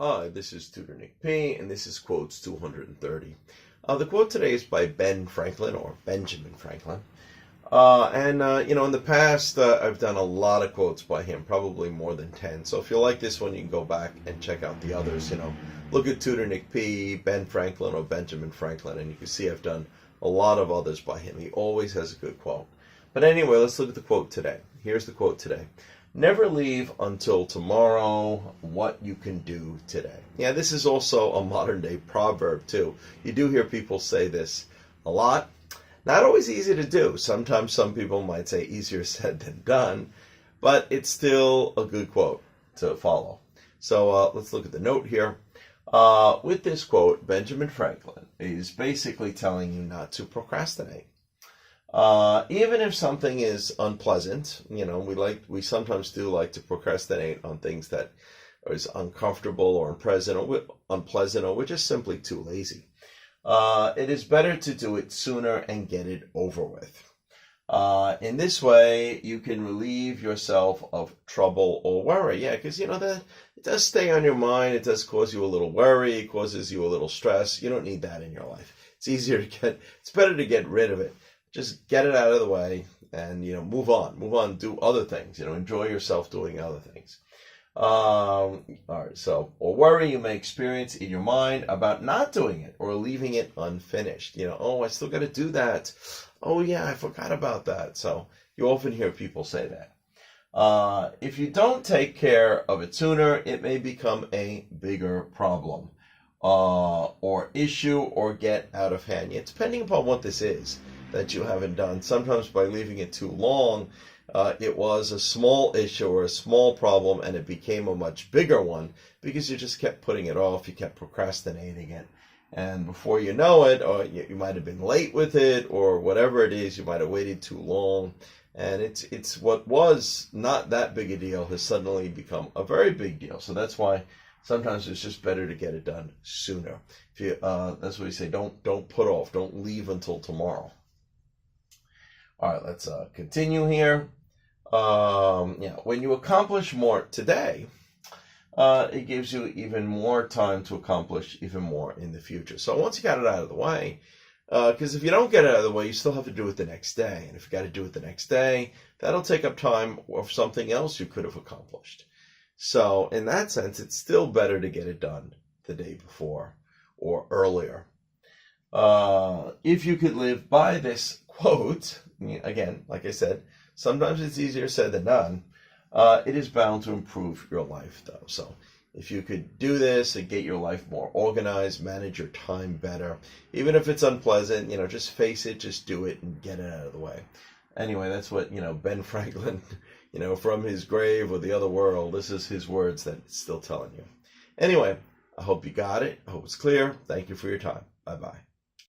Hi, this is Tutor Nick P, and this is Quotes 230. The quote today is by Ben Franklin, or Benjamin Franklin. In the past, I've done a lot of quotes by him, probably more than 10. So if you like this one, you can go back and check out the others. Look at Tutor Nick P, Ben Franklin, or Benjamin Franklin, and you can see I've done a lot of others by him. He always has a good quote. But anyway, let's look at the quote today. Here's the quote today. Never leave until tomorrow what you can do today. Yeah, this is also a modern day proverb too. You do hear people say this a lot. Not always easy to do. Sometimes some people might say easier said than done, but it's still a good quote to follow. So let's look at the note here. With this quote, Benjamin Franklin is basically telling you not to procrastinate. Even if something is unpleasant, we sometimes do like to procrastinate on things that is uncomfortable or unpleasant, or we're just simply too lazy. It is better to do it sooner and get it over with. In this way, you can relieve yourself of trouble or worry. Yeah, because that it does stay on your mind. It does cause you a little worry. It causes you a little stress. You don't need that in your life. It's better to get rid of it. Just get it out of the way and, move on, do other things, enjoy yourself doing other things. All right. So, or worry you may experience in your mind about not doing it or leaving it unfinished. Oh, I still got to do that. Oh yeah, I forgot about that. So you often hear people say that. If you don't take care of it sooner, it may become a bigger problem, or issue, or get out of hand. Yeah, depending upon what this is that you haven't done. Sometimes by leaving it too long, it was a small issue or a small problem, and it became a much bigger one because you just kept putting it off. You kept procrastinating it. And before you know it, or you might have been late with it, or whatever it is, you might have waited too long. And it's what was not that big a deal has suddenly become a very big deal. So that's why sometimes it's just better to get it done sooner. That's what we say. Don't put off. Don't leave until tomorrow. All right, let's continue here. When you accomplish more today, it gives you even more time to accomplish even more in the future. So once you got it out of the way, because if you don't get it out of the way, you still have to do it the next day. And if you got to do it the next day, that'll take up time of something else you could have accomplished. So in that sense, it's still better to get it done the day before or earlier. If you could live by this quote, again, like I said, sometimes it's easier said than done. It is bound to improve your life, though. So if you could do this and get your life more organized, manage your time better, even if it's unpleasant, just face it, just do it and get it out of the way. Anyway, that's what, Ben Franklin, from his grave or the other world, this is his words that it's still telling you. Anyway, I hope you got it. I hope it's clear. Thank you for your time. Bye-bye.